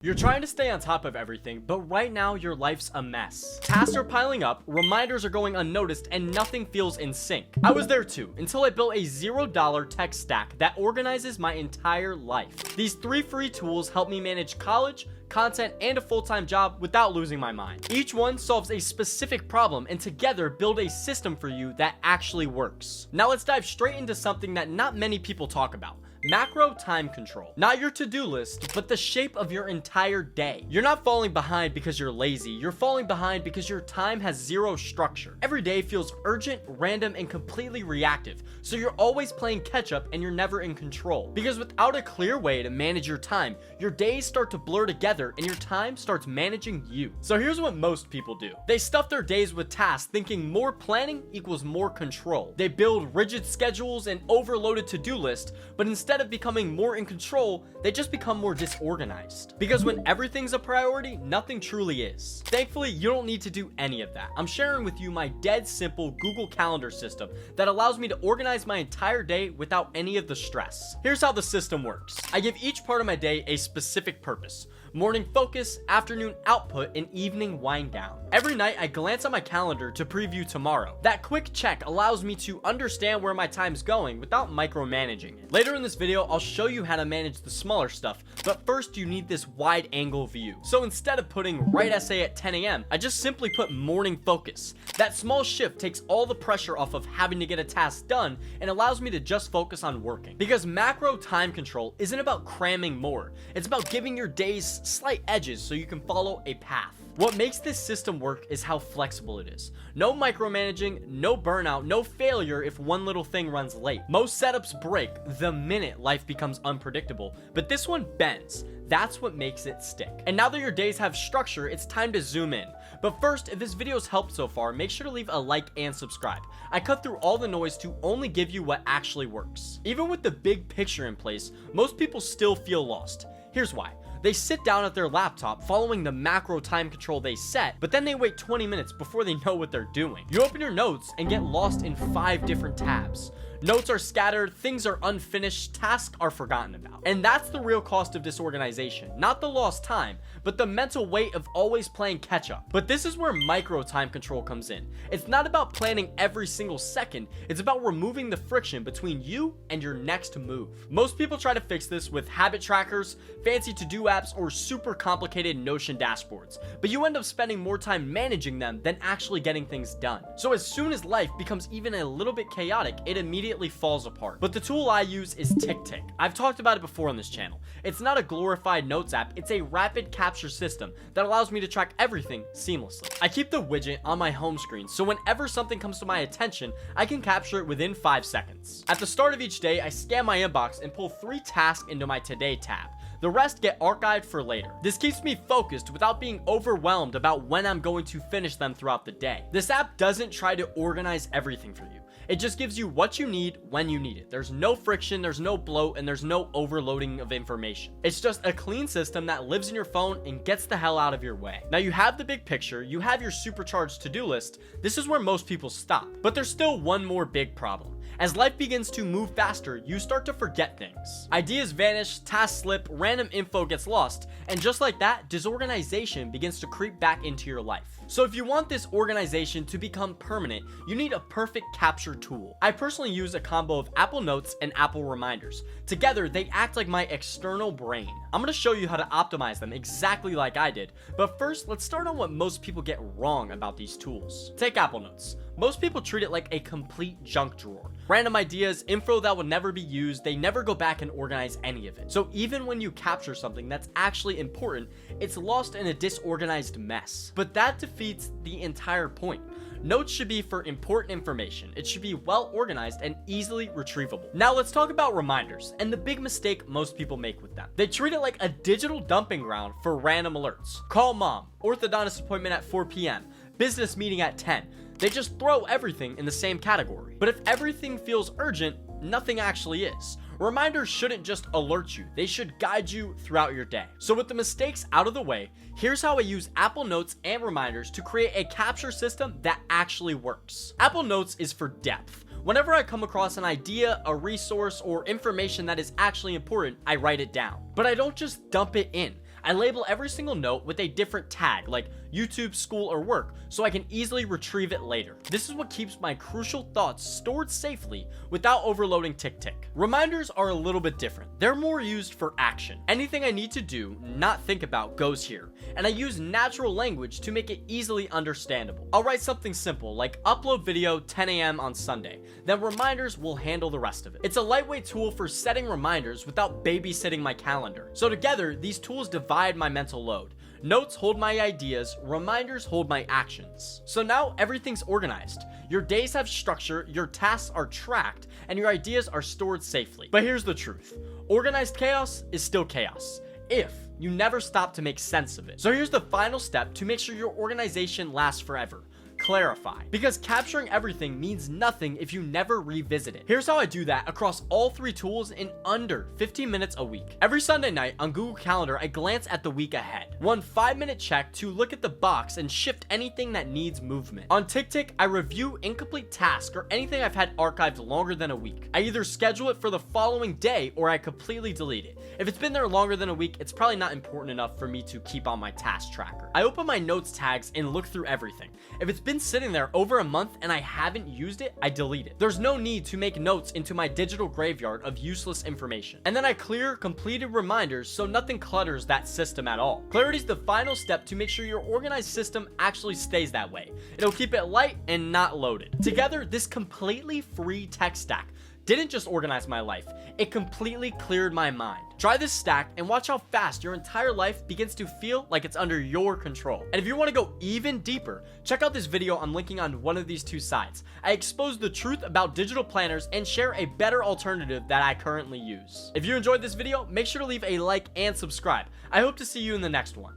You're trying to stay on top of everything, but right now your life's a mess. Tasks are piling up, reminders are going unnoticed, and nothing feels in sync. I was there too, until I built a $0 tech stack that organizes my entire life. These 3 free tools help me manage college, content, and a full-time job without losing my mind. Each one solves a specific problem and together build a system for you that actually works. Now let's dive straight into something that not many people talk about. MicroTime Control. Not your to-do list, but the shape of your entire day. You're not falling behind because you're lazy. You're falling behind because your time has zero structure. Every day feels urgent, random, and completely reactive. So you're always playing catch up and you're never in control. Because without a clear way to manage your time, your days start to blur together and your time starts managing you. So here's what most people do. They stuff their days with tasks thinking more planning equals more control. They build rigid schedules and overloaded to-do lists, but instead of becoming more in control, they just become more disorganized. Because when everything's a priority, nothing truly is. Thankfully, you don't need to do any of that. I'm sharing with you my dead simple Google Calendar system that allows me to organize my entire day without any of the stress. Here's how the system works. I give each part of my day a specific purpose. Morning focus, afternoon output, and evening wind down. Every night, I glance at my calendar to preview tomorrow. That quick check allows me to understand where my time's going without micromanaging it. Later in this video, I'll show you how to manage the smaller stuff, but first you need this wide angle view. So instead of putting write essay at 10 a.m., I just simply put morning focus. That small shift takes all the pressure off of having to get a task done and allows me to just focus on working. Because macro time control isn't about cramming more, it's about giving your days slight edges so you can follow a path. What makes this system work is how flexible it is. No micromanaging, no burnout, no failure if one little thing runs late. Most setups break the minute life becomes unpredictable, but this one bends. That's what makes it stick. And now that your days have structure, it's time to zoom in. But first, if this video's helped so far, make sure to leave a like and subscribe. I cut through all the noise to only give you what actually works. Even with the big picture in place, most people still feel lost. Here's why. They sit down at their laptop following the macro time control they set, but then they wait 20 minutes before they know what they're doing. You open your notes and get lost in 5 different tabs. Notes are scattered, things are unfinished, tasks are forgotten about. And that's the real cost of disorganization. Not the lost time, but the mental weight of always playing catch up. But this is where micro time control comes in. It's not about planning every single second, it's about removing the friction between you and your next move. Most people try to fix this with habit trackers, fancy to-do apps, or super complicated Notion dashboards, but you end up spending more time managing them than actually getting things done. So as soon as life becomes even a little bit chaotic, it immediately falls apart. But the tool I use is TickTick. I've talked about it before on this channel. It's not a glorified notes app, it's a rapid capture system that allows me to track everything seamlessly. I keep the widget on my home screen, so whenever something comes to my attention, I can capture it within 5 seconds. At the start of each day, I scan my inbox and pull 3 tasks into my Today tab. The rest get archived for later. This keeps me focused without being overwhelmed about when I'm going to finish them throughout the day. This app doesn't try to organize everything for you. It just gives you what you need when you need it. There's no friction, there's no bloat, and there's no overloading of information. It's just a clean system that lives in your phone and gets the hell out of your way. Now you have the big picture, you have your supercharged to-do list. This is where most people stop. But there's still one more big problem. As life begins to move faster, you start to forget things. Ideas vanish, tasks slip, random info gets lost, and just like that, disorganization begins to creep back into your life. So if you want this organization to become permanent, you need a perfect capture tool. I personally use a combo of Apple Notes and Apple Reminders. Together, they act like my external brain. I'm gonna show you how to optimize them exactly like I did, but first, let's start on what most people get wrong about these tools. Take Apple Notes. Most people treat it like a complete junk drawer. Random ideas, info that would never be used, they never go back and organize any of it. So even when you capture something that's actually important, it's lost in a disorganized mess. But that defeats the entire point. Notes should be for important information. It should be well organized and easily retrievable. Now let's talk about reminders and the big mistake most people make with them. They treat it like a digital dumping ground for random alerts. Call mom, orthodontist appointment at 4 p.m., business meeting at 10. They just throw everything in the same category. But if everything feels urgent, nothing actually is. Reminders shouldn't just alert you, they should guide you throughout your day. So with the mistakes out of the way, here's how I use Apple Notes and Reminders to create a capture system that actually works. Apple Notes is for depth. Whenever I come across an idea, a resource, or information that is actually important, I write it down. But I don't just dump it in. I label every single note with a different tag like YouTube, school, or work so I can easily retrieve it later. This is what keeps my crucial thoughts stored safely without overloading TickTick. Reminders are a little bit different. They're more used for action. Anything I need to do, not think about, goes here, and I use natural language to make it easily understandable. I'll write something simple like upload video 10 a.m. on Sunday, then reminders will handle the rest of it. It's a lightweight tool for setting reminders without babysitting my calendar. So together, these tools divide my mental load. Notes hold my ideas, reminders hold my actions. So now everything's organized. Your days have structure, your tasks are tracked, and your ideas are stored safely. But here's the truth. Organized chaos is still chaos, if you never stop to make sense of it. So here's the final step to make sure your organization lasts forever. Clarify. Because capturing everything means nothing if you never revisit it. Here's how I do that across all 3 tools in under 15 minutes a week. Every Sunday night on Google Calendar, I glance at the week ahead. One 5-minute check to look at the box and shift anything that needs movement. On TickTick, I review incomplete tasks or anything I've had archived longer than a week. I either schedule it for the following day or I completely delete it. If it's been there longer than a week, it's probably not important enough for me to keep on my task tracker. I open my notes tags and look through everything. If it's been sitting there over a month and I haven't used it, I delete it. There's no need to make notes into my digital graveyard of useless information. And then I clear completed reminders so nothing clutters that system at all. Clarity is the final step to make sure your organized system actually stays that way. It'll keep it light and not loaded. Together, this completely free tech stack didn't just organize my life, it completely cleared my mind. Try this stack and watch how fast your entire life begins to feel like it's under your control. And if you want to go even deeper, check out this video I'm linking on one of these 2 sites. I expose the truth about digital planners and share a better alternative that I currently use. If you enjoyed this video, make sure to leave a like and subscribe. I hope to see you in the next one.